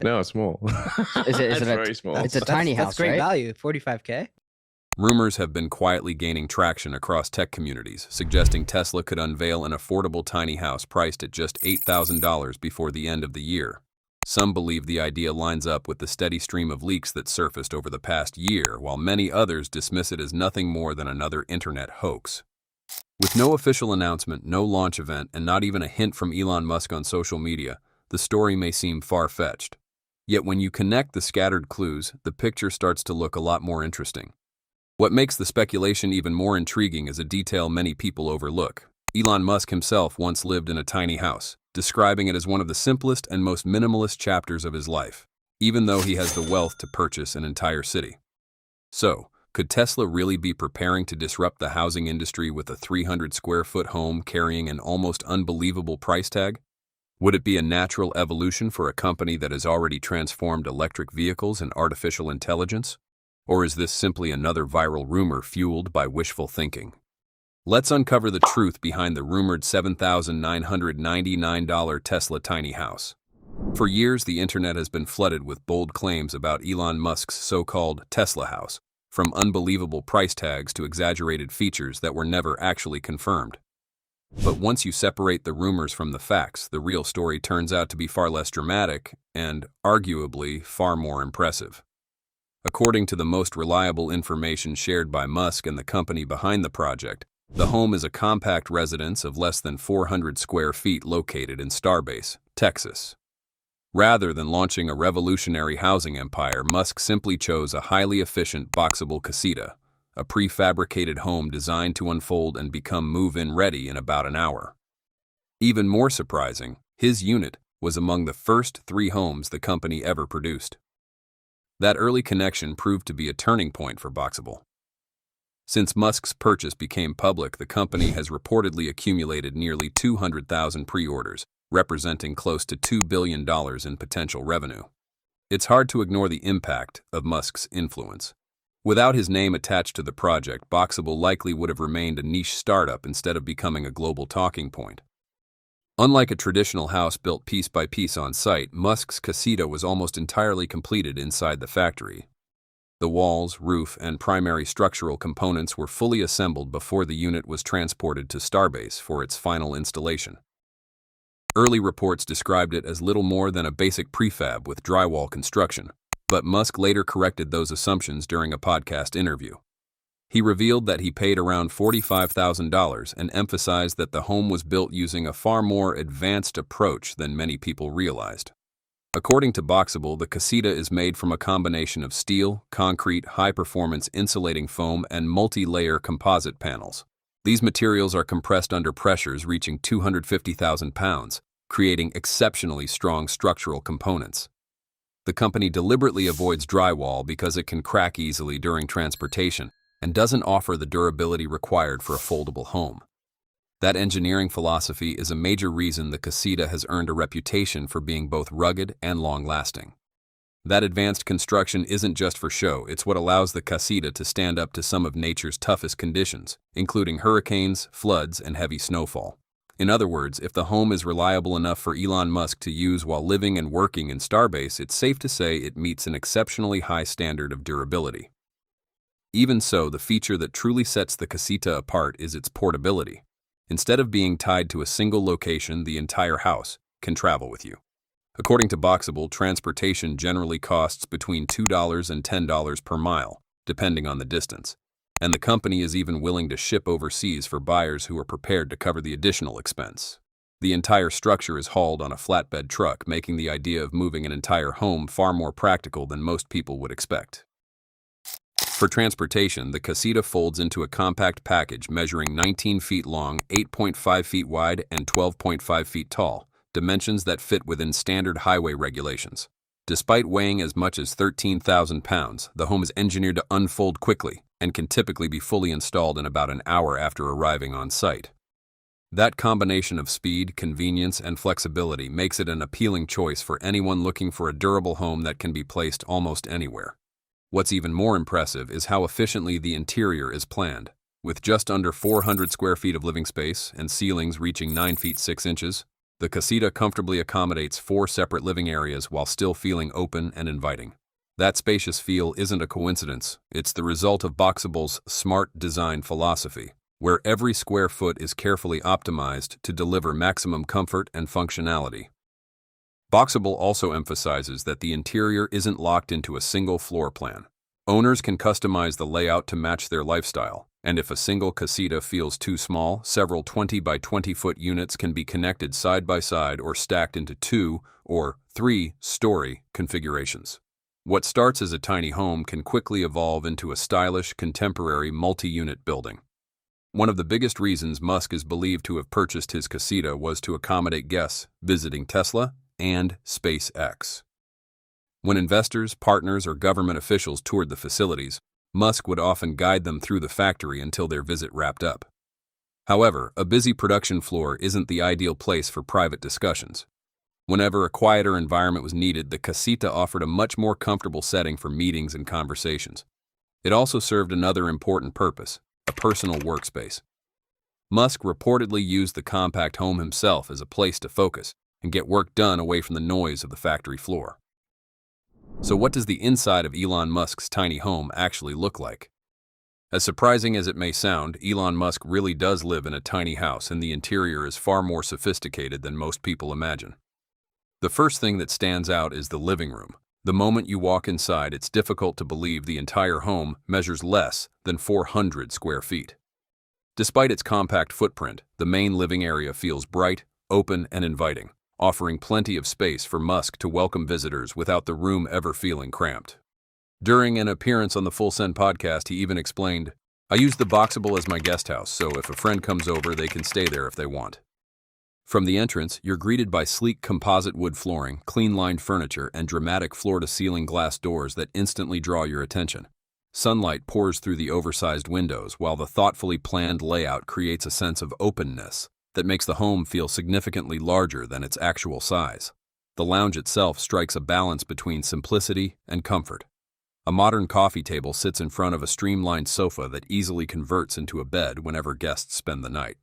No, it's small. Is it It's a, very small. it's a tiny house, That's great right? value. 45K. Rumors have been quietly gaining traction across tech communities, suggesting Tesla could unveil an affordable tiny house priced at just $8,000 before the end of the year. Some believe the idea lines up with the steady stream of leaks that surfaced over the past year, while many others dismiss it as nothing more than another internet hoax. With no official announcement, no launch event, and not even a hint from Elon Musk on social media, the story may seem far-fetched. Yet when you connect the scattered clues, the picture starts to look a lot more interesting. What makes the speculation even more intriguing is a detail many people overlook. Elon Musk himself once lived in a tiny house, describing it as one of the simplest and most minimalist chapters of his life, even though he has the wealth to purchase an entire city. So, could Tesla really be preparing to disrupt the housing industry with a 300-square-foot home carrying an almost unbelievable price tag? Would it be a natural evolution for a company that has already transformed electric vehicles and artificial intelligence? Or is this simply another viral rumor fueled by wishful thinking? Let's uncover the truth behind the rumored $7,999 Tesla tiny house. For years, the internet has been flooded with bold claims about Elon Musk's so-called Tesla house, from unbelievable price tags to exaggerated features that were never actually confirmed. But once you separate the rumors from the facts, the real story turns out to be far less dramatic and, arguably, far more impressive. According to the most reliable information shared by Musk and the company behind the project, the home is a compact residence of less than 400 square feet located in Starbase, Texas. Rather than launching a revolutionary housing empire, Musk simply chose a highly efficient Boxabl Casita, a prefabricated home designed to unfold and become move-in ready in about an hour. Even more surprising, his unit was among the first 3 homes the company ever produced. That early connection proved to be a turning point for Boxabl. Since Musk's purchase became public, the company has reportedly accumulated nearly 200,000 pre-orders, representing close to $2 billion in potential revenue. It's hard to ignore the impact of Musk's influence. Without his name attached to the project, Boxabl likely would have remained a niche startup instead of becoming a global talking point. Unlike a traditional house built piece by piece on site, Musk's Casita was almost entirely completed inside the factory. The walls, roof, and primary structural components were fully assembled before the unit was transported to Starbase for its final installation. Early reports described it as little more than a basic prefab with drywall construction, but Musk later corrected those assumptions during a podcast interview. He revealed that he paid around $45,000 and emphasized that the home was built using a far more advanced approach than many people realized. According to Boxabl, the Casita is made from a combination of steel, concrete, high-performance insulating foam, and multi-layer composite panels. These materials are compressed under pressures reaching 250,000 pounds, creating exceptionally strong structural components. The company deliberately avoids drywall because it can crack easily during transportation and doesn't offer the durability required for a foldable home. That engineering philosophy is a major reason the Casita has earned a reputation for being both rugged and long-lasting. That advanced construction isn't just for show, it's what allows the Casita to stand up to some of nature's toughest conditions, including hurricanes, floods, and heavy snowfall. In other words, if the home is reliable enough for Elon Musk to use while living and working in Starbase, it's safe to say it meets an exceptionally high standard of durability. Even so, the feature that truly sets the Casita apart is its portability. Instead of being tied to a single location, the entire house can travel with you. According to Boxabl, transportation generally costs between $2 and $10 per mile, depending on the distance, and the company is even willing to ship overseas for buyers who are prepared to cover the additional expense. The entire structure is hauled on a flatbed truck, making the idea of moving an entire home far more practical than most people would expect. For transportation, the Casita folds into a compact package measuring 19 feet long, 8.5 feet wide, and 12.5 feet tall, dimensions that fit within standard highway regulations. Despite weighing as much as 13,000 pounds, the home is engineered to unfold quickly and can typically be fully installed in about an hour after arriving on site. That combination of speed, convenience, and flexibility makes it an appealing choice for anyone looking for a durable home that can be placed almost anywhere. What's even more impressive is how efficiently the interior is planned. With just under 400 square feet of living space and ceilings reaching 9 feet 6 inches, The Casita comfortably accommodates 4 separate living areas while still feeling open and inviting. That spacious feel isn't a coincidence, it's the result of Boxabl's smart design philosophy, where every square foot is carefully optimized to deliver maximum comfort and functionality. Boxabl also emphasizes that the interior isn't locked into a single floor plan. Owners can customize the layout to match their lifestyle, and if a single Casita feels too small, several 20 by 20 foot units can be connected side by side or stacked into 2 or 3-story configurations. What starts as a tiny home can quickly evolve into a stylish, contemporary multi-unit building. One of the biggest reasons Musk is believed to have purchased his Casita was to accommodate guests visiting Tesla and SpaceX. When investors, partners, or government officials toured the facilities, Musk would often guide them through the factory until their visit wrapped up. However, a busy production floor isn't the ideal place for private discussions. Whenever a quieter environment was needed, the Casita offered a much more comfortable setting for meetings and conversations. It also served another important purpose, a personal workspace. Musk reportedly used the compact home himself as a place to focus and get work done away from the noise of the factory floor. So what does the inside of Elon Musk's tiny home actually look like? As surprising as it may sound, Elon Musk really does live in a tiny house, and the interior is far more sophisticated than most people imagine. The first thing that stands out is the living room. The moment you walk inside, it's difficult to believe the entire home measures less than 400 square feet. Despite its compact footprint, the main living area feels bright, open, and inviting, offering plenty of space for Musk to welcome visitors without the room ever feeling cramped. During an appearance on the Full Send podcast, he even explained, "I use the Boxabl as my guest house, so if a friend comes over, they can stay there if they want." From the entrance, you're greeted by sleek composite wood flooring, clean-lined furniture, and dramatic floor-to-ceiling glass doors that instantly draw your attention. Sunlight pours through the oversized windows, while the thoughtfully planned layout creates a sense of openness that makes the home feel significantly larger than its actual size. The lounge itself strikes a balance between simplicity and comfort. A modern coffee table sits in front of a streamlined sofa that easily converts into a bed whenever guests spend the night.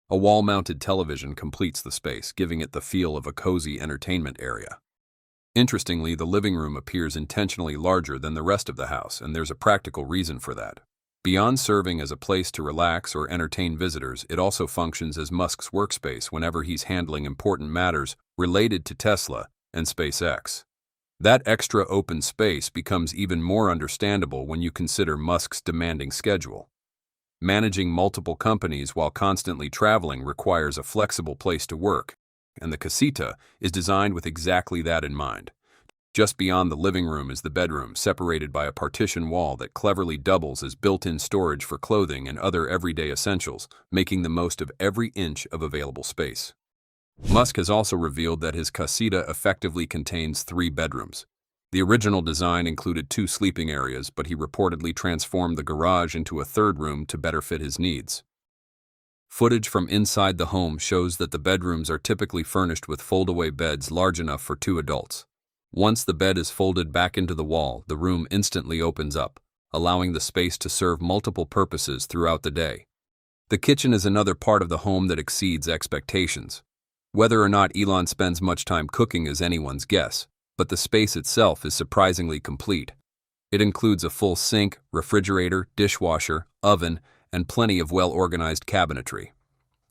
A wall-mounted television completes the space, giving it the feel of a cozy entertainment area. Interestingly, the living room appears intentionally larger than the rest of the house, and there's a practical reason for that. Beyond serving as a place to relax or entertain visitors, it also functions as Musk's workspace whenever he's handling important matters related to Tesla and SpaceX. That extra open space becomes even more understandable when you consider Musk's demanding schedule. Managing multiple companies while constantly traveling requires a flexible place to work, and the Casita is designed with exactly that in mind. Just beyond the living room is the bedroom, separated by a partition wall that cleverly doubles as built-in storage for clothing and other everyday essentials, making the most of every inch of available space. Musk has also revealed that his Casita effectively contains 3 bedrooms. The original design included 2 sleeping areas, but he reportedly transformed the garage into a 3rd room to better fit his needs. Footage from inside the home shows that the bedrooms are typically furnished with fold-away beds large enough for 2 adults. Once the bed is folded back into the wall, the room instantly opens up, allowing the space to serve multiple purposes throughout the day. The kitchen is another part of the home that exceeds expectations. Whether or not Elon spends much time cooking is anyone's guess, but the space itself is surprisingly complete. It includes a full sink, refrigerator, dishwasher, oven, and plenty of well-organized cabinetry.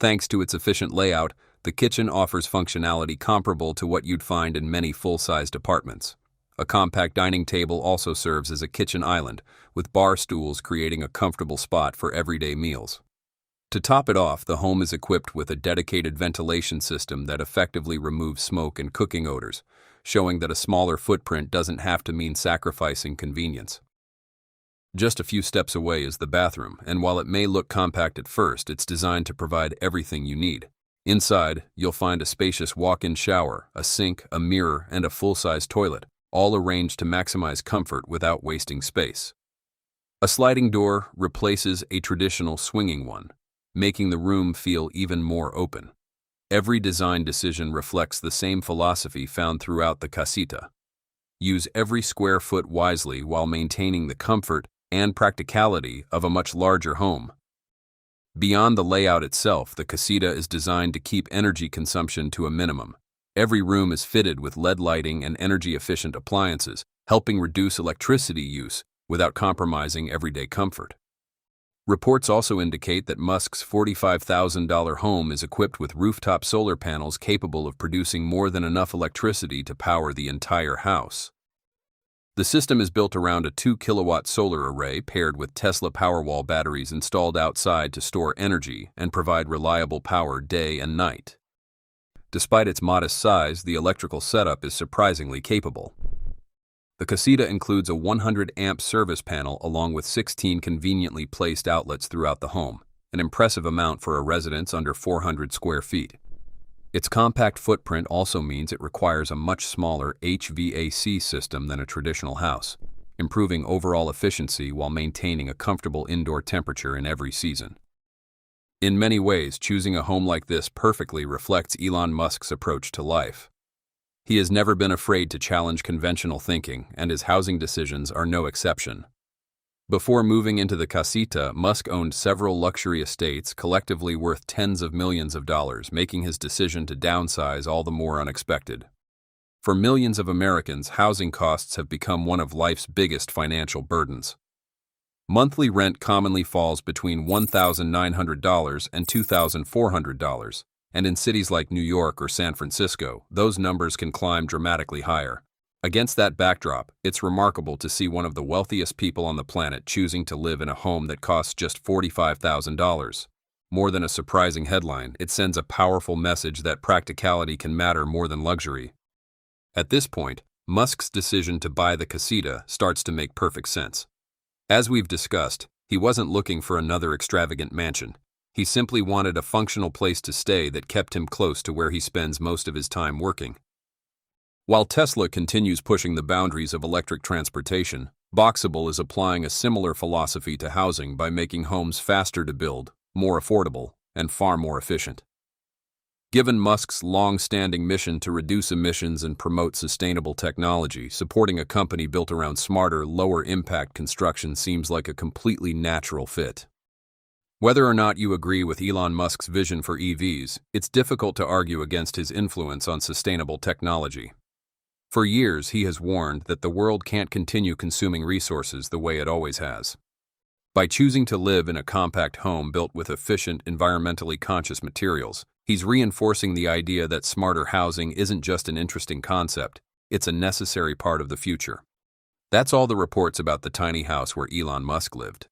Thanks to its efficient layout, the kitchen offers functionality comparable to what you'd find in many full-sized apartments. A compact dining table also serves as a kitchen island, with bar stools creating a comfortable spot for everyday meals. To top it off, the home is equipped with a dedicated ventilation system that effectively removes smoke and cooking odors, showing that a smaller footprint doesn't have to mean sacrificing convenience. Just a few steps away is the bathroom, and while it may look compact at first, it's designed to provide everything you need. Inside, you'll find a spacious walk-in shower, a sink, a mirror, and a full-size toilet, all arranged to maximize comfort without wasting space. A sliding door replaces a traditional swinging one, making the room feel even more open. Every design decision reflects the same philosophy found throughout the Casita. Use every square foot wisely while maintaining the comfort and practicality of a much larger home. Beyond the layout itself, the Casita is designed to keep energy consumption to a minimum. Every room is fitted with LED lighting and energy-efficient appliances, helping reduce electricity use without compromising everyday comfort. Reports also indicate that Musk's $45,000 home is equipped with rooftop solar panels capable of producing more than enough electricity to power the entire house. The system is built around a 2-kilowatt solar array paired with Tesla Powerwall batteries installed outside to store energy and provide reliable power day and night. Despite its modest size, the electrical setup is surprisingly capable. The Casita includes a 100-amp service panel along with 16 conveniently placed outlets throughout the home, an impressive amount for a residence under 400 square feet. Its compact footprint also means it requires a much smaller HVAC system than a traditional house, improving overall efficiency while maintaining a comfortable indoor temperature in every season. In many ways, choosing a home like this perfectly reflects Elon Musk's approach to life. He has never been afraid to challenge conventional thinking, and his housing decisions are no exception. Before moving into the Casita, Musk owned several luxury estates collectively worth tens of millions of dollars, making his decision to downsize all the more unexpected. For millions of Americans, housing costs have become one of life's biggest financial burdens. Monthly rent commonly falls between $1,900 and $2,400. And in cities like New York or San Francisco, those numbers can climb dramatically higher. Against that backdrop, it's remarkable to see one of the wealthiest people on the planet choosing to live in a home that costs just $45,000. More than a surprising headline, it sends a powerful message that practicality can matter more than luxury. At this point, Musk's decision to buy the Casita starts to make perfect sense. As we've discussed, he wasn't looking for another extravagant mansion. He simply wanted a functional place to stay that kept him close to where he spends most of his time working. While Tesla continues pushing the boundaries of electric transportation, Boxabl is applying a similar philosophy to housing by making homes faster to build, more affordable, and far more efficient. Given Musk's long-standing mission to reduce emissions and promote sustainable technology, supporting a company built around smarter, lower-impact construction seems like a completely natural fit. Whether or not you agree with Elon Musk's vision for EVs, it's difficult to argue against his influence on sustainable technology. For years, he has warned that the world can't continue consuming resources the way it always has. By choosing to live in a compact home built with efficient, environmentally conscious materials, he's reinforcing the idea that smarter housing isn't just an interesting concept, it's a necessary part of the future. That's all the reports about the tiny house where Elon Musk lived.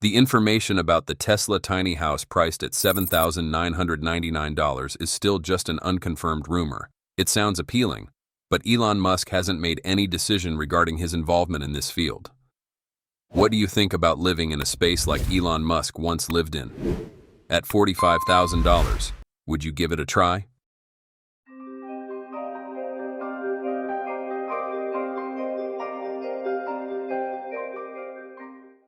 The information about the Tesla tiny house priced at $7,999 is still just an unconfirmed rumor. It sounds appealing, but Elon Musk hasn't made any decision regarding his involvement in this field. What do you think about living in a space like Elon Musk once lived in? At $45,000, would you give it a try?